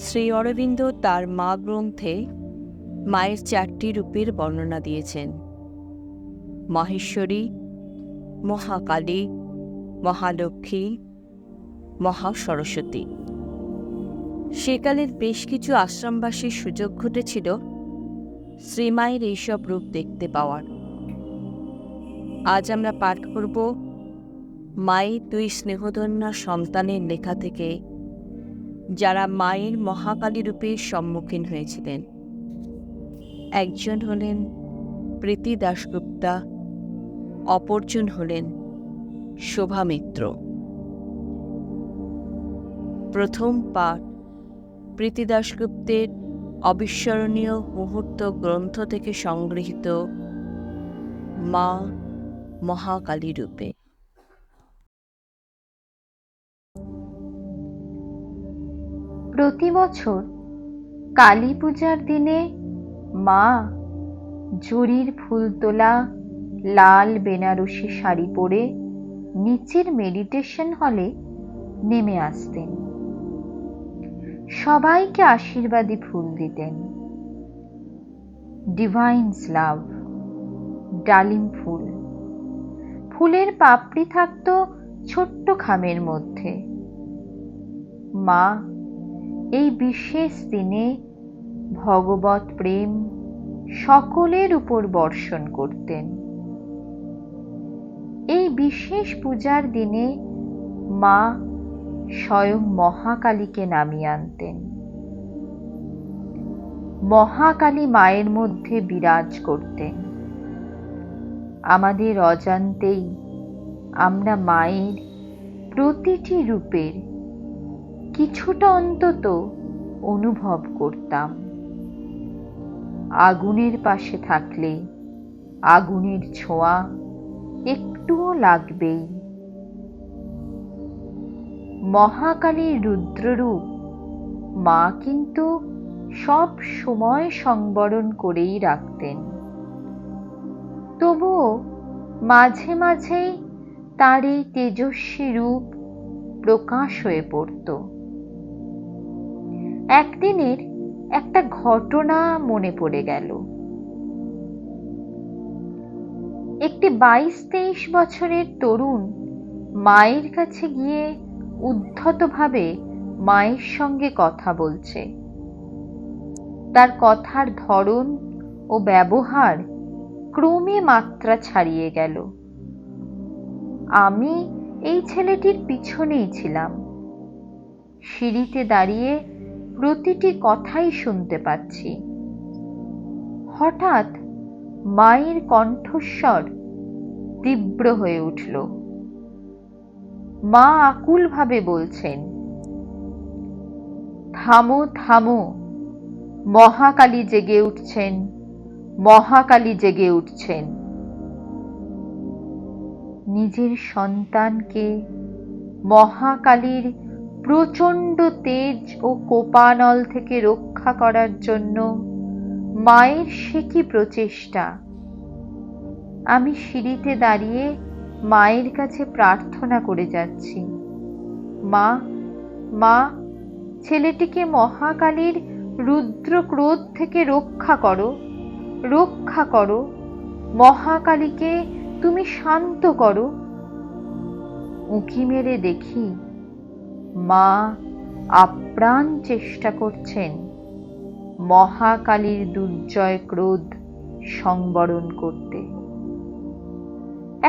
শ্রী অরবিন্দ তার মা গ্রন্থে মায়ের 4টি রূপের বর্ণনা দিয়েছেন: মাহেশ্বরী, মহাকালী, মহালক্ষ্মী, মহাসরস্বতী। সেকালের বেশ কিছু আশ্রমবাসীর সুযোগ ঘটেছিল শ্রীমায়ের এইসব রূপ দেখতে পাওয়ার। আজ আমরা পাঠ করব মায়ের 2 স্নেহধন্যা সন্তানের লেখা থেকে, যারা মায়ের মহাকালী রূপের সম্মুখীন হয়েছিলেন। একজন হলেন প্রীতি দাশগুপ্তা, অপরজন হলেন শোভা মিত্র। প্রথম পাঠ প্রীতি দাশগুপ্তের অবিস্মরণীয় মুহূর্ত গ্রন্থ থেকে সংগৃহীত, মা মহাকালী রূপে। প্রতি বছর কালী পূজার দিনে মা জরির ফুল তোলা লাল বেনারসি শাড়ি পরে নিচের মেডিটেশন হলে নেমে আসতেন। সবাইকে আশীর্বাদী ফুল দিতেন। ডিভাইনস লাভ, ডালিম ফুল। ফুলের পাপড়ি থাকতো ছোট্ট খামের মধ্যে। মা এই বিশেষ দিনে ভগবত প্রেম সকলের উপর বর্ষণ করতেন। এই বিশেষ পূজার দিনে মা স্বয়ং মহাকালীকে নামিয়ে আনতেন। মহাকালী মায়ের মধ্যে বিরাজ করতেন। আমাদের অজান্তেই আমরা মায়ের প্রতিটি রূপের কিছুটা অন্তত অনুভব করতাম। আগুনের পাশে থাকলে আগুনের ছোঁয়া একটুও লাগবেই। মহাকালীর রুদ্ররূপ মা কিন্তু সব সময় সংবরণ করেই রাখতেন। তবুও মাঝে মাঝেই তার এই তেজস্বী রূপ প্রকাশ হয়ে পড়ত। একদিনের একটা ঘটনা মনে পড়ে গেল। একটি 22-23 বছরের তরুণ মায়ের কাছে গিয়ে উদ্ধতভাবে মায়ের সঙ্গে কথা বলছে। তার কথার ধরন ও ব্যবহার ক্রমে মাত্রা ছাড়িয়ে গেল। আমি এই ছেলেটির পিছনেই ছিলাম। সিঁড়িতে দাঁড়িয়ে প্রতিটি কথাই শুনতে পাচ্ছি। হঠাৎ মায়ের কণ্ঠস্বর তীব্র হয়ে উঠল। মা আকুলভাবে বলছেন, থামো থামো, মহাকালী জেগে উঠছেন, মহাকালী জেগে উঠছেন। নিজের সন্তানকে মহাকালীর প্রচণ্ড তেজ ও কোপানল থেকে রক্ষা করার জন্য মায়ের সে কি প্রচেষ্টা! আমি সিঁড়িতে দাঁড়িয়ে মায়ের কাছে প্রার্থনা করে যাচ্ছি, মা মা, ছেলেটিকে মহাকালীর রুদ্র ক্রোধ থেকে রক্ষা করো, রক্ষা করো, মহাকালীকে তুমি শান্ত করো। উঁকি মেরে দেখি মা আপ্রাণ চেষ্টা করছেন মহাকালীর দুর্জয় ক্রোধ সংবরণ করতে।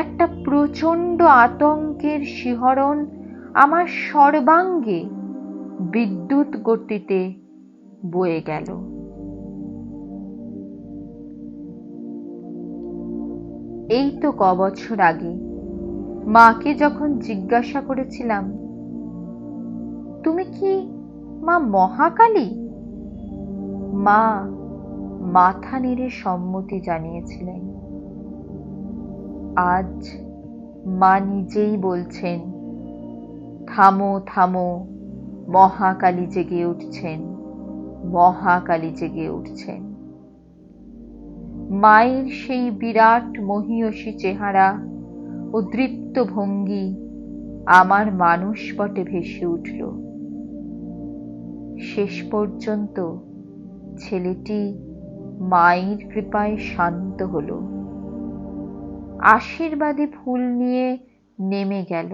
একটা প্রচণ্ড আতঙ্কের শিহরণ আমার সর্বাঙ্গে বিদ্যুৎ গতিতে বয়ে গেল। এই তো কবছর আগে মাকে যখন জিজ্ঞাসা করেছিলাম, তুমি কি মা মহাকালী? মা মাথা নেড়ে সম্মতি জানিয়েছিলেন। আজ মা নিজেই বলছেন, থামো থামো, মহাকালী জেগে উঠছেন, মহাকালী জেগে উঠছেন। মায়ের সেই বিরাট মহীয়সী চেহারা ও দৃপ্ত ভঙ্গি আমার মানসপটে ভেসে উঠল। শেষ পর্যন্ত ছেলেটি মায়ের কৃপায় শান্ত হলো, আশীর্বাদী ফুল নিয়ে নেমে গেল।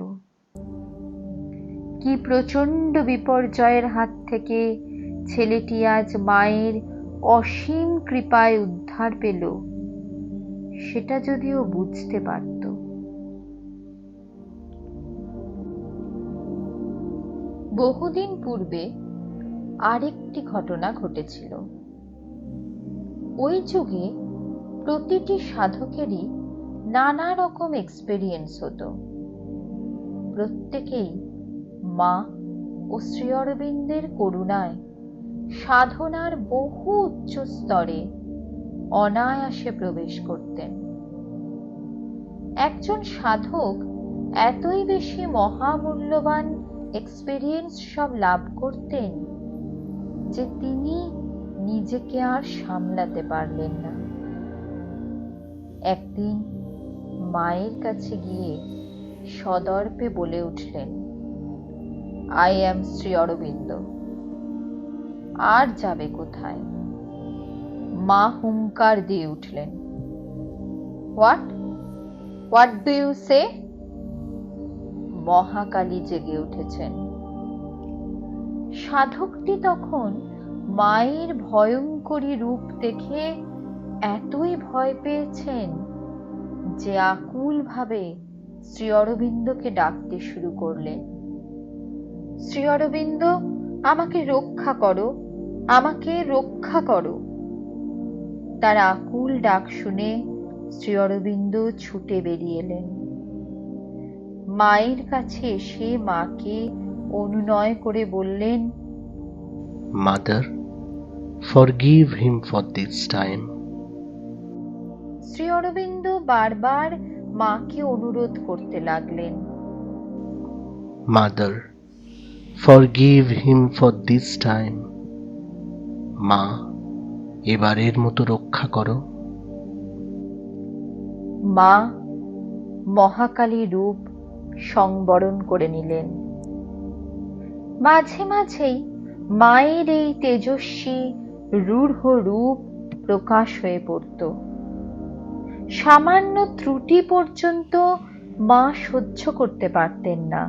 কি প্রচণ্ড বিপর্যয়ের হাত থেকে ছেলেটি আজ মায়ের অসীম কৃপায় উদ্ধার পেল, সেটা যদিও বুঝতে পারত। বহুদিন পূর্বে আরেকটি ঘটনা ঘটেছিল। ওই যুগে প্রতিটি সাধকেরই নানা রকম এক্সপেরিয়েন্স হতো। প্রত্যেকেই মা ও শ্রী অরবিন্দের করুণায় সাধনার বহু উচ্চ স্তরে অনায়াসে প্রবেশ করতেন। একজন সাধক এতই বেশি মহামূল্যবান এক্সপেরিয়েন্স সব লাভ করতেন যে তিনি নিজেকে আর সামলাতে পারলেন না। একদিন মায়ের কাছে গিয়ে সদর্পে বলে উঠলেন, আই অ্যাম শ্রী অরবিন্দ। আর যাবে কোথায়? মা হুঙ্কার দিয়ে উঠলেন, হোয়াট ডু ইউ সে? মহাকালী জেগে উঠেছেন। সাধকটি তখন মায়ের ভয়ঙ্করী রূপ দেখে এতই ভয় পেয়েছেন যে আকুল ভাবে শ্রী অরবিন্দকে ডাকতে শুরু করলেন, শ্রী অরবিন্দ, আমাকে রক্ষা করো, আমাকে রক্ষা করো। তার আকুল ডাক শুনে শ্রী অরবিন্দ ছুটে বেরিয়ে এলেন। মায়ের কাছে এসে মাকে অনুনয় করে বললেন, Mother, forgive him for this time. Shri Aurobindo বারবার মাকে অনুরোধ করতে লাগলেন, Mother, forgive him for this time. মা, এবারের মতো রক্ষা করো। মা মহাকালী রূপ সংবরণ করে নিলেন। মাঝে মাঝেই মায়ের এই তেজস্বী রূঢ় রূপ প্রকাশ হয়ে পড়ত। সামান্য ত্রুটি পর্যন্ত মা সহ্য করতে পারতেন না।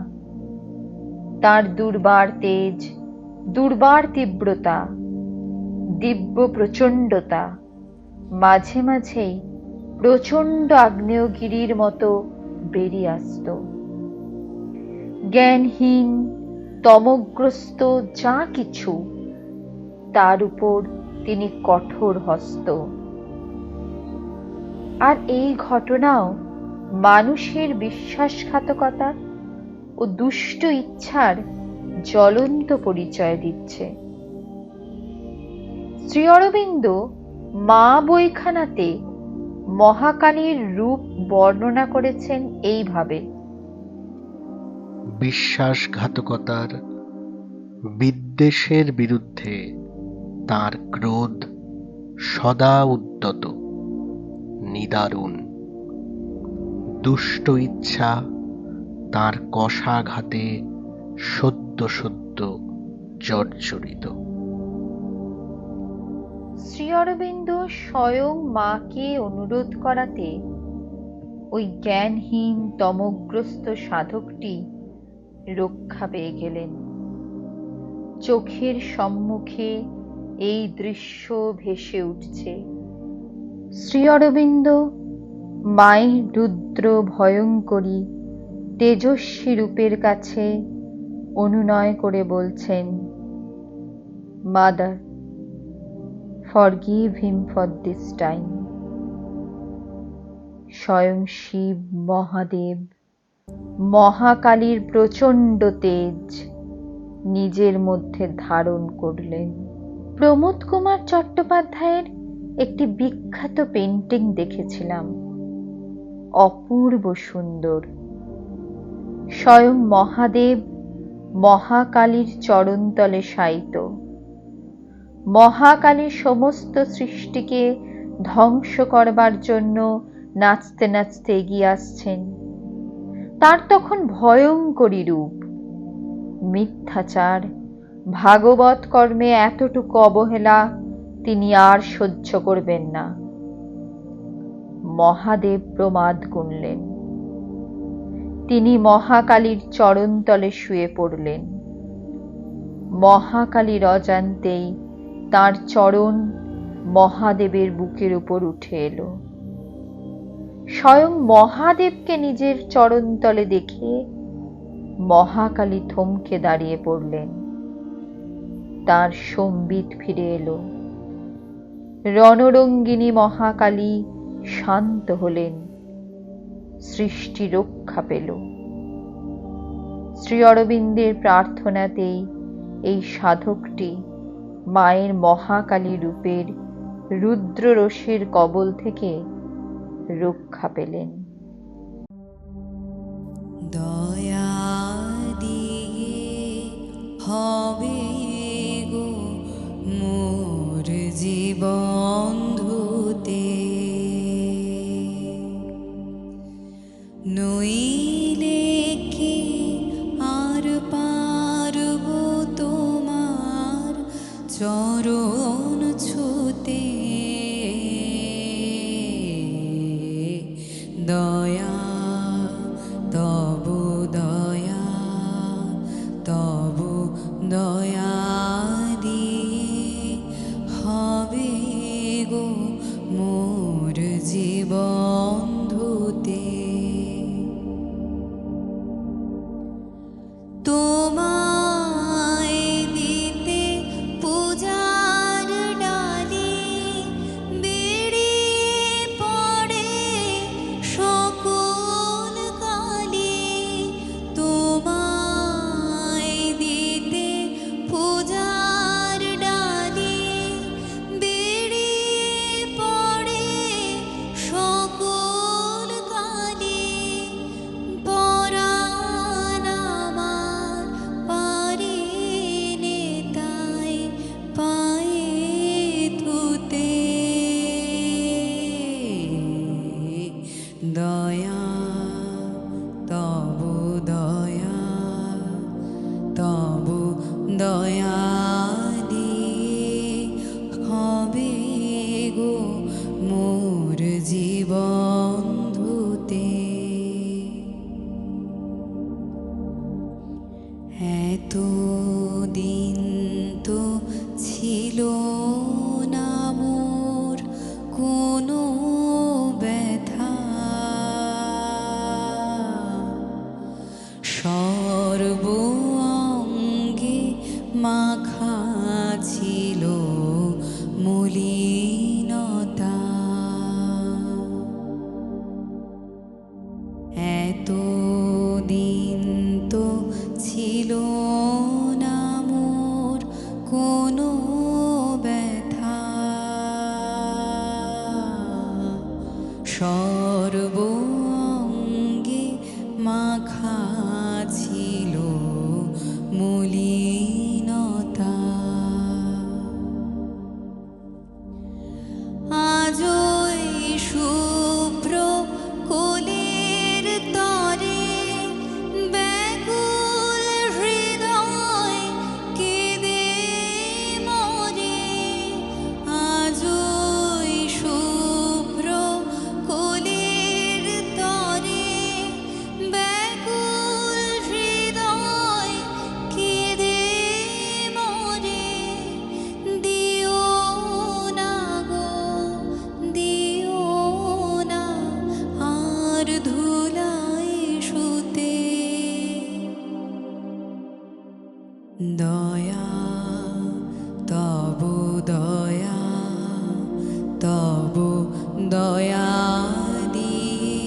তার দুর্বার তেজ, দুর্বার তীব্রতা, দিব্য প্রচণ্ডতা মাঝে মাঝেই প্রচণ্ড আগ্নেয়গিরির মতো বেরিয়ে আসত। জ্ঞানহীন, তমগ্রস্ত যা কিছু, তার উপর তিনি কঠোর হস্ত। আর এই ঘটনাও মানুষের বিশ্বাসঘাতকতা ও দুষ্ট ইচ্ছার জ্বলন্ত পরিচয় দিচ্ছে। শ্রী অরবিন্দ মা বইখানাতে মহাকালীর রূপ বর্ণনা করেছেন এইভাবে, বিশ্বাসঘাতকতার, বিদ্বেষের বিরুদ্ধে তার ক্রোধ সদা উদ্যত, নিদারুণ। দুষ্ট ইচ্ছা তার কষাঘাতে সদ্য সদ্য জর্জরিত। শ্রী অরবিন্দ স্বয়ং মাকে অনুরোধ করাতে ওই জ্ঞানহীন তমগ্রস্ত সাধকটি রক্ষা পেয়ে গেলেন। চোখের সম্মুখে এই দৃশ্য ভেসে উঠছে। শ্রী অরবিন্দ মায়ের রুদ্র ভয়ঙ্করী তেজস্বী রূপের কাছে অনুনয় করে বলছেন, mother, forgive him for this time. স্বয়ং শিব মহাদেব মহাকালীর প্রচণ্ড তেজ নিজের মধ্যে ধারণ করলেন। প্রমোদ কুমার চট্টোপাধ্যায়ের একটি বিখ্যাত পেন্টিং দেখেছিলাম, অপূর্ব সুন্দর। স্বয়ং মহাদেব মহাকালীর চরণতলে শায়িত। মহাকালী সমস্ত সৃষ্টিকে ধ্বংস করবার জন্য নাচতে নাচতে এগিয়ে আসছেন। তার তখন ভয়ঙ্করী রূপ, মিথ্যাচার, ভাগবত কর্মে এতটুকু অবহেলা তিনি আর সহ্য করবেন না। মহাদেব প্রমাদ গুনলেন। তিনি মহাকালীর চরণতলে শুয়ে পড়লেন। মহাকালীর অজান্তেই তার চরণ মহাদেবের বুকের উপর উঠে এলো। স্বয়ং মহাদেবকে নিজের চরণতলে দেখে মহাকালী থমকে দাঁড়িয়ে পড়লেন। তার সম্বিত ফিরে এলো। রণরঙ্গিনী মহাকালী শান্ত হলেন। সৃষ্টি রক্ষা পেল। শ্রী অরবিন্দের প্রার্থনাতেই এই সাধকটি মায়ের মহাকালী রূপের রুদ্ররশ্মির কবল থেকে রক্ষা পেলেন। দয়া দিয়ে হবে গো মোর জীবন ধুতে, নইলে কি আর পারব তোমার চরণ ছুতে। দয়া তব দয়া, তব দয়া দিয়ে হবে গো মোর জীবন ধুতে। তোমায় দিতে পূজার ডালি বেরিয়ে পড়ে সকল কালি। তোমায় দিতে পূজার ডালি বেরিয়ে পড়ে সকল কালি। পরাণ আমার পারে নে তাই পায়ে ধুতে। দয়া তব দয়া, তব দয়া দিয়ে হবে গো মোর জীবন ধুতে। এতদিন তো ছিল না মোর কোনো ব্যথা, সর্ব অঙ্গে মাখা ছিল মলিনতা। এতদিন তো ছিল না মোর কোনো ব্যথা, সর্ব অঙ্গে মাখা ছিল মলিনতা। আজই শুভ্র কোলের তরে ব্যাকুল হৃদয় কেঁদে মরে। আজই শুভ্র কোলের তরে ব্যাকুল হৃদয় কেঁদে মরে। দিও না গো দিও না আর ধুলায় শুতে। দয়া তব দয়া, তব দয়া দিয়ে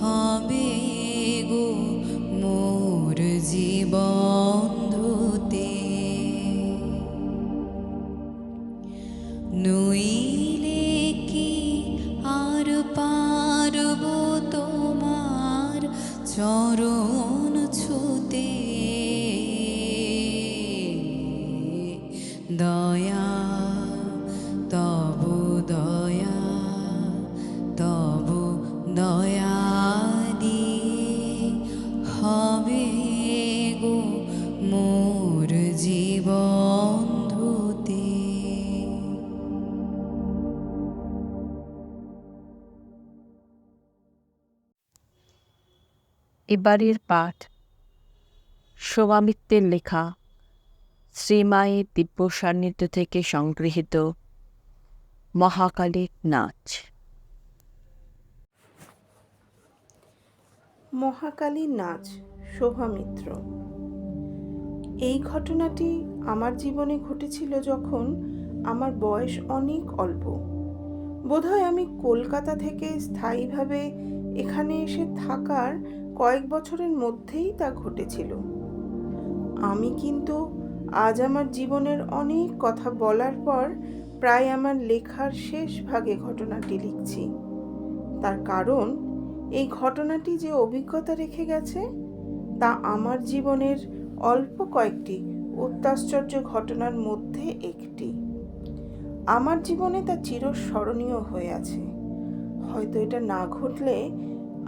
হবে গো মোর জীবন ধুতে। নইলে কি আর পারব তোমার চরণ ছুতে। দয়া তব দয়া, তব দয়া দিয়ে হবে গো মোর জীবন এবারের পাঠ সোমামিত্রের লেখা শ্রীমায়ের দিব্য সান্নিধ্য থেকে সংগৃহীত মহাকালীর নাচ। মহাকালীর নাচ, শোভা মিত্র। এই ঘটনাটি আমার জীবনে ঘটেছিল যখন আমার বয়স অনেক অল্প। বোধহয় আমি কলকাতা থেকে স্থায়ীভাবে এখানে এসে থাকার কয়েক বছরের মধ্যেই তা ঘটেছিল। আমি কিন্তু আজ আমার জীবনের অনেক কথা বলার পর প্রায় আমার লেখার শেষ ভাগে ঘটনাটি লিখছি। তার কারণ এই ঘটনাটি যে অভিজ্ঞতা রেখে গেছে তা আমার জীবনের অল্প কয়েকটি অত্যাশ্চর্য ঘটনার মধ্যে একটি। আমার জীবনে তা চিরস্মরণীয় হয়ে আছে। হয়তো এটা না ঘটলে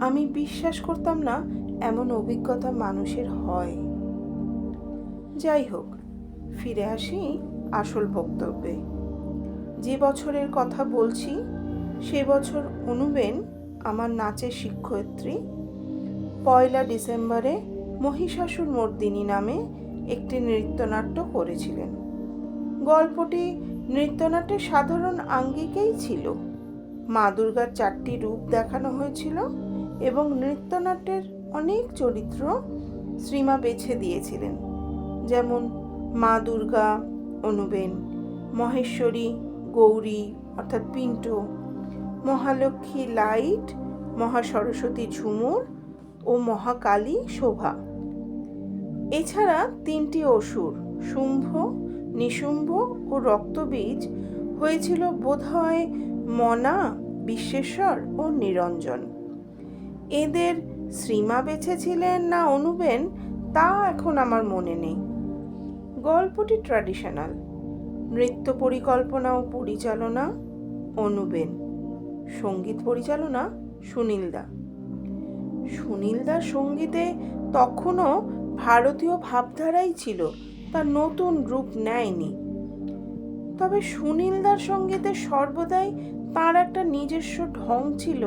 আমি বিশ্বাস করতাম না এমন অভিজ্ঞতা মানুষের হয়। যাই হোক, ফিরে আসি আসল বক্তব্যে। যে বছরের কথা বলছি সে বছর অনুবেন, আমার নাচের শিক্ষয়িত্রী, 1 ডিসেম্বরে মহিষাসুর মর্দিনী নামে একটি নৃত্যনাট্য করেছিলেন। গল্পটি নৃত্যনাট্যের সাধারণ আঙ্গিকেই ছিল। মা দুর্গার 4টি রূপ দেখানো হয়েছিল এবং নৃত্যনাট্যের অনেক চরিত্র শ্রীমা বেছে দিয়েছিলেন, যেমন মা দুর্গা, অনুবেন, মহেশ্বরী, গৌরী অর্থাৎ পিন্টো, মহালক্ষ্মী লাইট, মহাসরস্বতী ঝুমুর ও মহাকালী শোভা। এছাড়া 3টি অসুর শুম্ভ, নিশুম্ভ ও রক্তবীজ হয়েছিল বোধহয় মনা, বিশ্বেশ্বর ও নিরঞ্জন। এদের শ্রীমা বেছেছিলেন না অনুবেন তা এখন আমার মনে নেই। গল্পটি ট্র্যাডিশনাল। নৃত্য পরিকল্পনা ও পরিচালনা অনুবেন, সঙ্গীত পরিচালনা সুনীলদা। সুনীলদার সঙ্গীতে তখনও ভারতীয় ভাবধারাই ছিল, তার নতুন রূপ নেয়নি। তবে সুনীলদার সঙ্গীতে সর্বদাই তার একটা নিজস্ব ঢং ছিল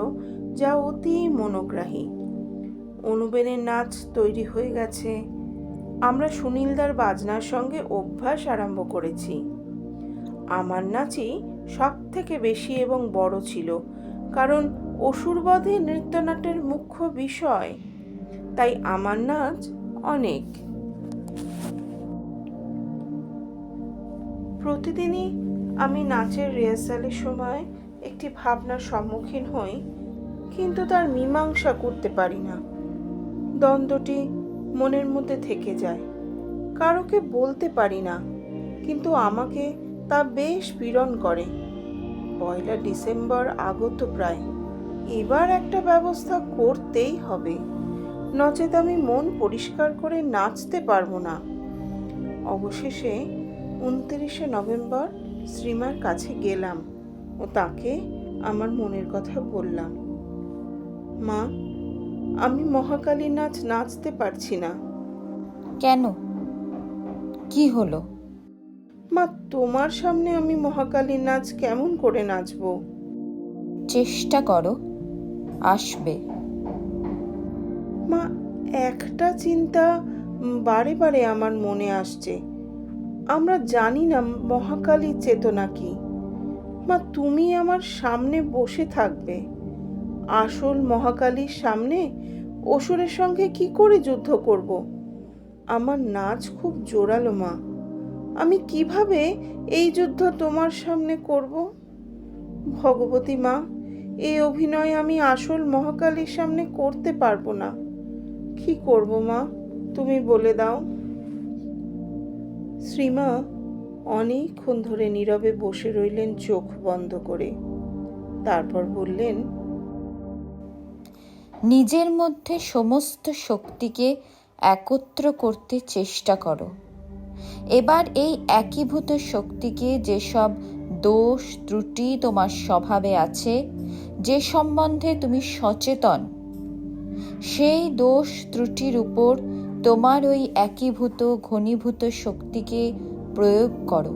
যা অতি মনোগ্রাহী। অনুবেনের নাচ তৈরি হয়ে গেছে। আমরা সুনীলদার বাজনার সঙ্গে অভ্যাস আরম্ভ করেছি। আমার নাচই সব থেকে বেশি এবং বড় ছিল, কারণ অসুরবধই নৃত্যনাট্যের মুখ্য বিষয়, তাই আমার নাচ অনেক। প্রতিদিনই আমি নাচের রিহার্সালের সময় একটি ভাবনার সম্মুখীন হই, কিন্তু তার মীমাংসা করতে পারি না। দ্বন্দ্বটি মনের মধ্যে থেকে যায়। কারোকে বলতে পারি না, কিন্তু আমাকে তা বেশ পীড়ন করে। 1 ডিসেম্বর আগত প্রায়। এবার একটা ব্যবস্থা করতেই হবে, নচেত আমি মন পরিষ্কার করে নাচতে পারবো না। অবশেষে 29 নভেম্বর শ্রীমার কাছে গেলাম ও তাকে আমার মনের কথা বললাম। মা, আমি মহাকালী নাচ নাচতে পারছি না। কেন? কি হলো? মা, তোমার সামনে আমি মহাকালী নাচ কেমন করে নাচবো? চেষ্টা করো, আসবে। মা, একটা চিন্তা বারে বারে আমার মনে আসছে। আমরা জানি না মহাকালীর চেতনা কি। মা, তুমি আমার সামনে বসে থাকবে। আসল মহাকালীর সামনে অসুরের সঙ্গে কি করে যুদ্ধ করব? আমার নাচ খুব জোরালো মা। আমি কিভাবে এই যুদ্ধ তোমার সামনে করব? ভগবতী মা, এই অভিনয় আমি আসল মহাকালীর সামনে করতে পারবো না। কি করব মা, তুমি বলে দাও। শ্রীমা অনেকক্ষণ ধরে নীরবে বসে রইলেন চোখ বন্ধ করে। তারপর বললেন, নিজের মধ্যে সমস্ত শক্তিকে একত্র করতে চেষ্টা করো। এবার এই একীভূত শক্তিকে যেসব দোষ ত্রুটি তোমার স্বভাবে আছে, যে সম্বন্ধে তুমি সচেতন, সেই দোষ ত্রুটির উপর তোমার ওই একীভূত ঘনীভূত শক্তিকে প্রয়োগ করো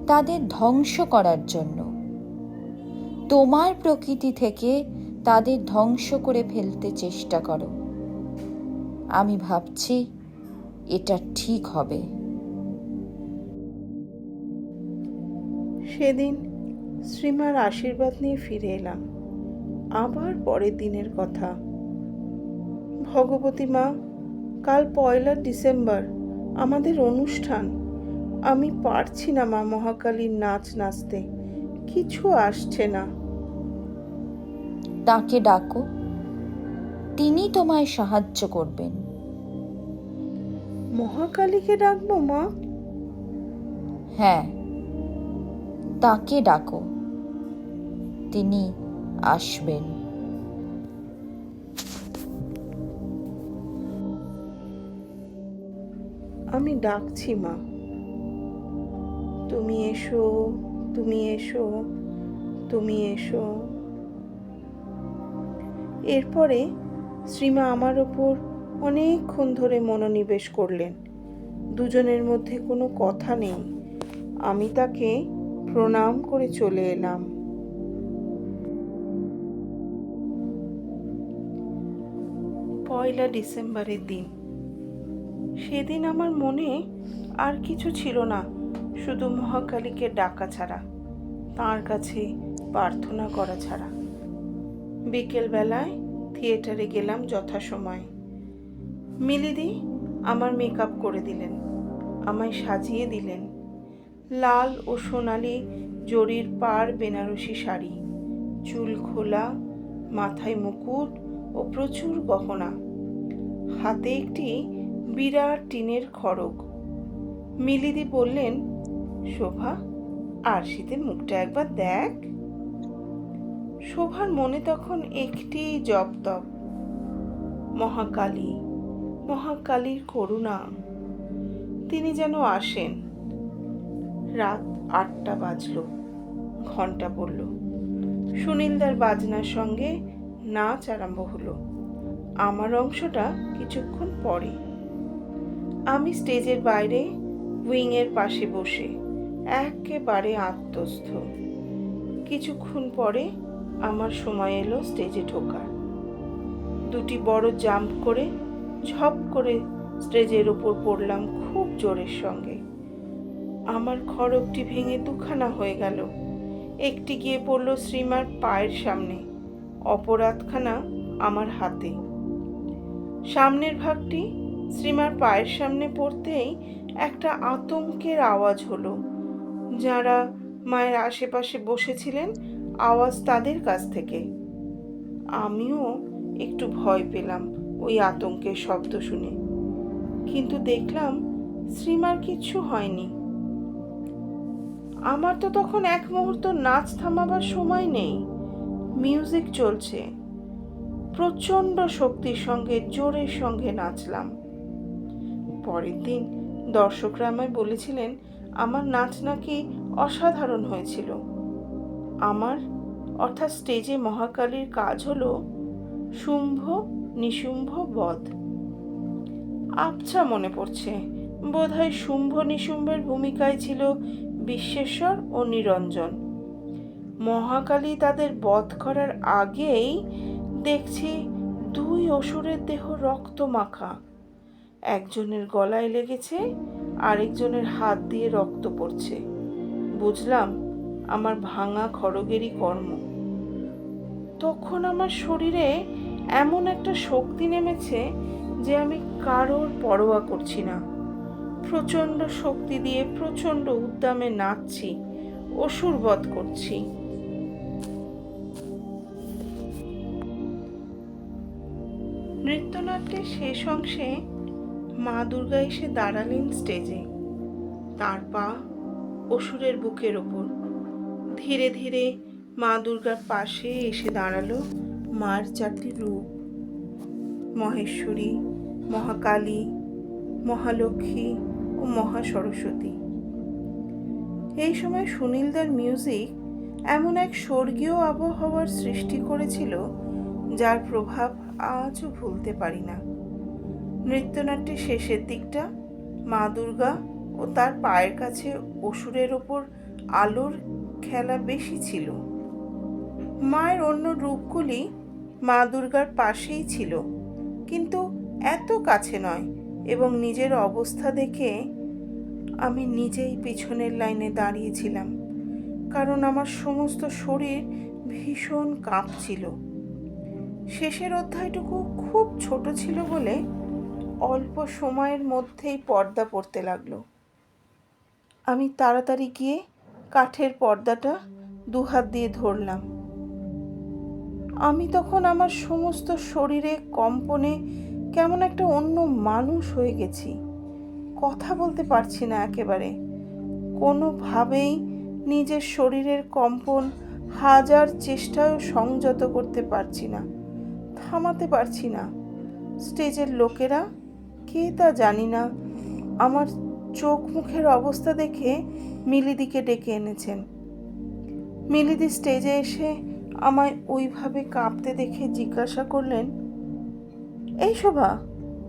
তাদের ধ্বংস করার জন্য। তোমার প্রকৃতি থেকে তাদের ধ্বংস করে ফেলতে চেষ্টা করো। আমি ভাবছি এটা ঠিক হবে। সেদিন শ্রীমার আশীর্বাদ নিয়ে ফিরে এলাম। আবার পরের দিনের কথা। ভগবতী মা, কাল 1 ডিসেম্বর আমাদের অনুষ্ঠান। আমি পারছি না মা মহাকালীর নাচ নাচতে, কিছু আসছে না। তাকে ডাকো, তিনি তোমায় সাহায্য করবেন। মহাকালীকে ডাকবো মা? হ্যাঁ, তাকে ডাকো, তিনি আসবেন। আমি ডাকছি মা, তুমি এসো, তুমি এসো, তুমি এসো। এরপরে শ্রীমা আমার ওপর অনেকক্ষণ ধরে মনোনিবেশ করলেন। দুজনের মধ্যে কোনো কথা নেই। আমি তাকে প্রণাম করে চলে এলাম। 1 ডিসেম্বরের দিন। সেদিন আমার মনে আর কিছু ছিল না, শুধু মহাকালীকে ডাকা ছাড়া, তাঁর কাছে প্রার্থনা করা ছাড়া। বিকেলবেলায় থিয়েটারে গেলাম যথাসময়ে। মিলিদি আমার মেকআপ করে দিলেন, আমায় সাজিয়ে দিলেন। লাল ও সোনালি জরির পাড় বেনারসি শাড়ি, চুল খোলা, মাথায় মুকুট ও প্রচুর গহনা, হাতে একটি বিরাট টিনের খড়গ। মিলিদি বললেন, শোভা, আরশিতে মুখটা একবার দেখ। শোভার মনে তখন একটি জপতপ, মহাকালী, মহাকালীর করুণা, তিনি যেন আসেন। রাত 8টা বাজলো, ঘন্টা পড়ল। সুনীলদার বাজনার সঙ্গে নাচ আরম্ভ হলো। আমার অংশটা কিছুক্ষণ পরে। আমি স্টেজের বাইরে উইংয়ের পাশে বসে একেবারে আত্মস্থ। কিছুক্ষণ পরে আমার সময় এলো স্টেজে ঢোকার। দুটি বড় জাম্প করে ঝপ করে স্টেজের উপর পড়লাম খুব জোরের সঙ্গে। আমার খড়গটি ভেঙে দুখানা হয়ে গেল। একটি গিয়ে পড়ল শ্রীমার পায়ের সামনে, অপর আধখানা আমার হাতে। সামনের ভাগটি শ্রীমার পায়ের সামনে পড়তেই একটা আতঙ্কের আওয়াজ হলো। যারা মায়ের আশেপাশে বসেছিলেন, আওয়াজ তাদের কাছ থেকে। আমিও একটু ভয় পেলাম ওই আতঙ্কের শব্দ শুনে, কিন্তু দেখলাম শ্রীমার কিচ্ছু হয়নি। আমার তো তখন এক মুহূর্ত নাচ থামাবার সময় নেই। মিউজিক চলছে, প্রচণ্ড শক্তির সঙ্গে জোরের সঙ্গে নাচলাম। পরের দিন দর্শকরা আমায় বলেছিলেন আমার নাচ নাকি অসাধারণ হয়েছিল। আমার অর্থাৎ স্টেজে মহাকালীর কাজ হলো শুম্ভ নিশুম্ভ বধ। আবছা মনে পড়ছে, বোধহয় শুম্ভ নিশুম্ভের ভূমিকায় ছিল বিশ্বেশ্বর ও নিরঞ্জন। মহাকালী তাদের বধ করার আগেই দেখছি 2 অসুরের দেহ রক্ত মাখা, একজনের গলায় লেগেছে, আরেকজনের হাত দিয়ে রক্ত পড়ছে। বুঝলাম আমার ভাঙা খড়গেরই কর্ম। তখন আমার শরীরে এমন একটা শক্তি নেমেছে যে আমি কারোর পরোয়া করছি না। প্রচণ্ড শক্তি দিয়ে প্রচণ্ড উদ্দামে নাচছি, অসুর বধ করছি। নৃত্যনাট্যের শেষ অংশে মা দুর্গা এসে দাঁড়ালেন স্টেজে। তার পা অসুরের বুকের ওপর। ধীরে ধীরে মা দুর্গার পাশে এসে দাঁড়ালো মার 4টি রূপ, মহেশ্বরী, মহাকালী, মহালক্ষ্মী ও মহাসরস্বতী। এই সময় সুনীলদার মিউজিক এমন এক স্বর্গীয় আবহাওয়ার সৃষ্টি করেছিল যার প্রভাব আজও ভুলতে পারি না। নৃত্যনাট্যের শেষের দিকটা মা দুর্গা ও তার পায়ের কাছে অসুরের ওপর আলোর খেলা বেশি ছিল। মায়ের অন্য রূপগুলি মা দুর্গার পাশেই ছিল, কিন্তু এত কাছে নয়, এবং নিজের অবস্থা দেখে আমি নিজেই পিছনের লাইনে দাঁড়িয়েছিলাম, কারণ আমার সমস্ত শরীর ভীষণ কাঁপছিল। শেষের অধ্যায়টুকু খুব ছোট ছিল বলে অল্প সময়ের মধ্যেই পর্দা পড়তে লাগলো। আমি তাড়াতাড়ি গিয়ে কাঠের পর্দাটা দুহাত দিয়ে ধরলাম। আমি তখন আমার সমস্ত শরীরে কম্পনে কেমন একটা অন্য মানুষ হয়ে গেছি। কথা বলতে পারছি না একেবারে। কোনোভাবেই নিজের শরীরের কম্পন হাজার চেষ্টায়ও সংযত করতে পারছি না, থামাতে পারছি না। স্টেজের লোকেরা, কে তা জানি না, আমার চোখ মুখের অবস্থা দেখে মিলিদিকে ডেকে এনেছেন। মিলিদি স্টেজে এসে আমায় ওইভাবে কাঁপতে দেখে জিজ্ঞাসা করলেন, এই শোভা,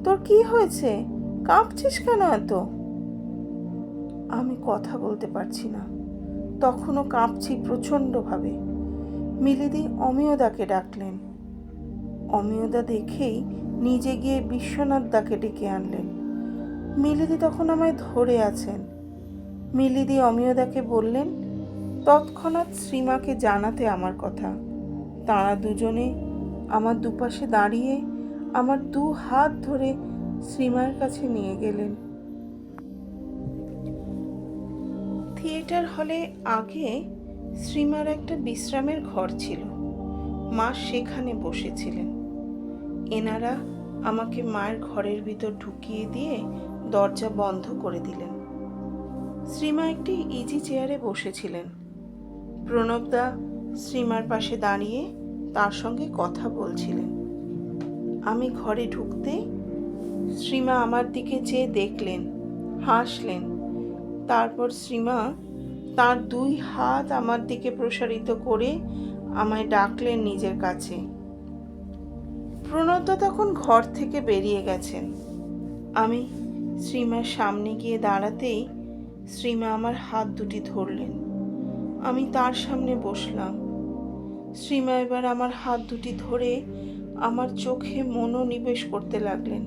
তোর কি হয়েছে? কাঁপছিস কেন এত? আমি কথা বলতে পারছি না, তখনও কাঁপছি প্রচণ্ডভাবে। মিলিদি অমিয়দাকে ডাকলেন। অমিয়দা দেখেই নিজে গিয়ে বিশ্বনাথ দাকে ডেকে আনলেন। মিলিদি তখন আমায় ধরে আছেন। মিলিদি অমিয়দাকে বললেন তৎক্ষণাৎ শ্রীমাকে জানাতে আমার কথা। তাঁরা দুজনে আমার দুপাশে দাঁড়িয়ে আমার 2 হাত ধরে শ্রীমার কাছে নিয়ে গেলেন। থিয়েটার হলে আগে শ্রীমার একটা বিশ্রামের ঘর ছিল। মা সেখানে বসেছিলেন। এনারা আমাকে মায়ের ঘরের ভিতর ঢুকিয়ে দিয়ে দরজা বন্ধ করে দিলেন। শ্রীমা একটি ইজি চেয়ারে বসেছিলেন। প্রণবদা শ্রীমার পাশে দাঁড়িয়ে তার সঙ্গে কথা বলছিলেন। আমি ঘরে ঢুকতে শ্রীমা আমার দিকে চেয়ে দেখলেন, হাসলেন। তারপর শ্রীমা তার 2 হাত আমার দিকে প্রসারিত করে আমায় ডাকলেন নিজের কাছে। প্রণবদা তখন ঘর থেকে বেরিয়ে গেছেন। আমি শ্রীমার সামনে গিয়ে দাঁড়াতেই শ্রীমা আমার হাত দুটি ধরলেন। আমি তার সামনে বসলাম। শ্রীমা এবার আমার হাত দুটি ধরে আমার চোখে মনোনিবেশ করতে লাগলেন।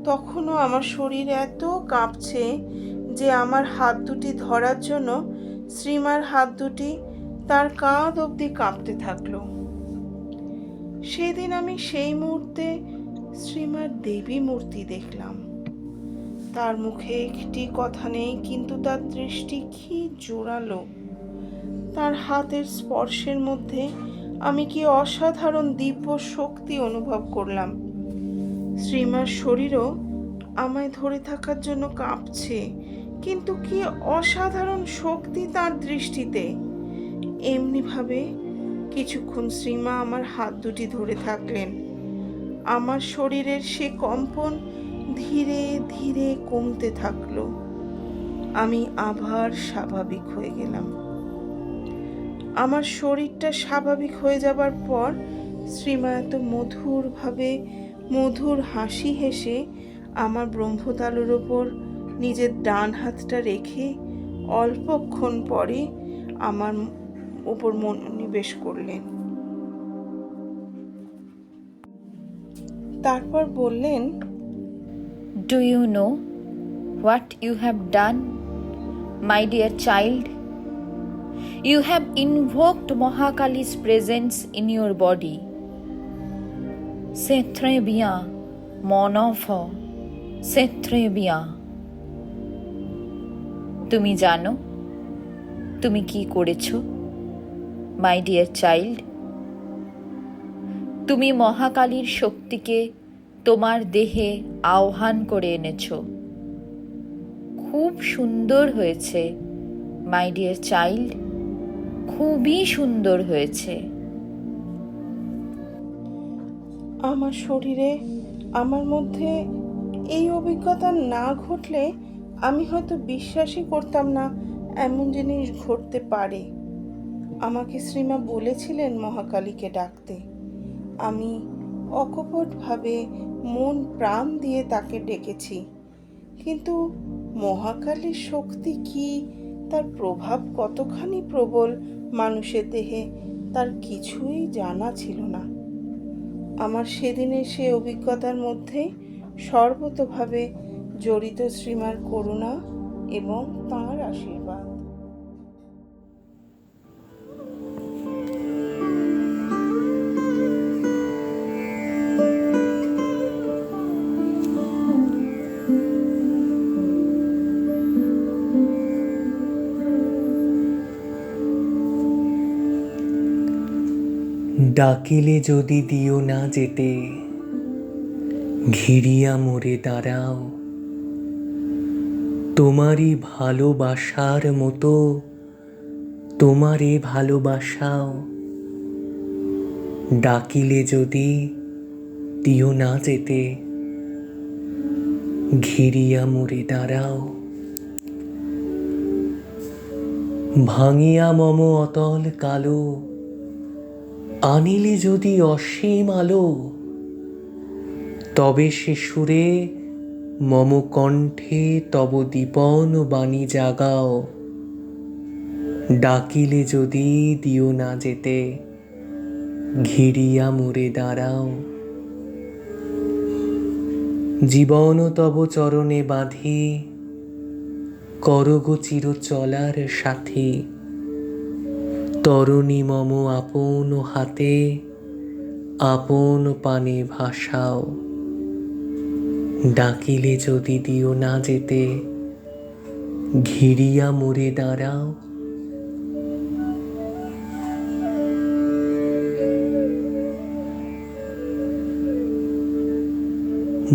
তখনও আমার শরীর এত কাঁপছে যে আমার হাত দুটি ধরার জন্য শ্রীমার হাত দুটি তার কাঁধ অবধি কাঁপতে থাকলো। সেদিন আমি সেই মুহূর্তে শ্রীমার দেবী মূর্তি দেখলাম। তার মুখে একটি কথা নেই, কিন্তু তার দৃষ্টি কি জোরালো। তার হাতের স্পর্শের মধ্যে আমি কি অসাধারণ দিব্য শক্তি অনুভব করলাম। শ্রীমার শরীরও আমায় ধরে থাকার জন্য কাঁপছে, কিন্তু কি অসাধারণ শক্তি তার দৃষ্টিতে। এমনিভাবে কিছুক্ষণ শ্রীমা আমার হাত দুটি ধরে থাকলেন। আমার শরীরের সে কম্পন ধীরে ধীরে কমতে থাকলো। আমি আবার স্বাভাবিক হয়ে গেলাম। আমার শরীরটা স্বাভাবিক হয়ে যাবার পর শ্রীমা এত মধুরভাবে মধুর হাসি হেসে আমার ব্রহ্মতালুর ওপর নিজের ডান হাতটা রেখে অল্পক্ষণ পরে আমার ওপর মনোনিবেশ করলেন। তারপর বললেন, Do you know what you have done, my dear child? You have invoked Mahakali's presence in your body. C'est très bien, mon enfant, c'est très bien. তুমি জানো তুমি কি করেছো, মাই ডিয়ার চাইল্ড? তুমি মহাকালীর শক্তিকে তোমার দেহে আহ্বান করে এনেছো। খুব সুন্দর হয়েছে মাই ডিয়ার চাইল্ড, খুবই সুন্দর হয়েছে। আমার শরীরে আমার মধ্যে এই অভিজ্ঞতা না ঘটলে আমি হয়তো বিশ্বাসই করতাম না এমন জিনিস ঘটতে পারে। আমাকে শ্রীমা বলেছিলেন মহাকালীকে ডাকতে। আমি অকপটভাবে মন প্রাণ দিয়ে তাকে ডেকেছি, কিন্তু মহাকালীর শক্তি কি, তার প্রভাব কতখানি প্রবল মানুষের দেহে, তার কিছুই জানা ছিল না। আমার সেদিনের সেই অভিজ্ঞতার মধ্যেই সর্বতোভাবে জড়িত শ্রীমার করুণা এবং তাঁর আশীর্বাদ। ডাকিলে যদি দিও না যেতে, ঘিরিয়া মোরে দাঁড়াও। তোমারই ভালোবাসার মতো তোমারে ভালোবাসাও। ডাকিলে যদি দিও না যেতে, ঘিরিয়া মোরে দাঁড়াও। ভাঙিয়া মম অতল কালো, আনিলে যদি অসীম আলো, তবে সে সুরে মম কণ্ঠে তব দীপন বাণী জাগাও। ডাকিলে যদি দিও না যেতে, ঘিরিয়া মোরে দাঁড়াও। জীবন তব চরণে বাঁধি, করগো চির চলার সাথী। তরণী মম আপন হাতে, আপন পানে ভাসাও। ডাকিলে যদি দিও না যেতে, ঘিরিয়া মোরে দাঁড়াও।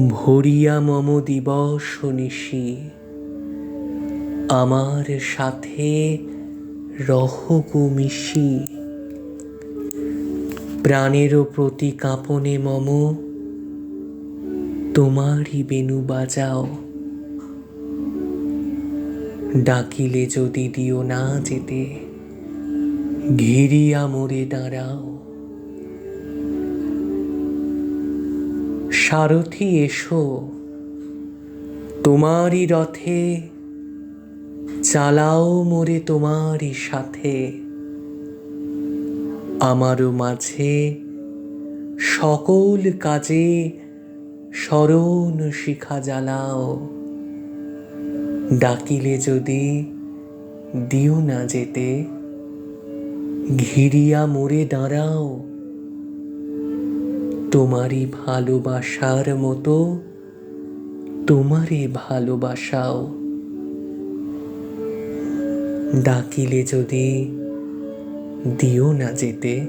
ভরিয়া মম দিবস নিশি, আমার সাথে রহগো মিশি। প্রাণের প্রতি কাঁপনে মম, তোমারই বেণু বাজাও। ডাকিলে যদি দিও না যেতে, ঘিরিয়া মোরে দাঁড়াও। সারথি এসো, তোমারই রথে, চালাও মোরে তোমারই সাথে। আমারও মাঝে সকল কাজে স্মরণ শিখা জ্বালাও। ডাকিলে যদি দিও না যেতে, ঘিরিয়া মোরে দাঁড়াও। তোমারই ভালোবাসার মতো তোমারে ভালোবাসাও। ডাকিলে যদি দিও না যেতে,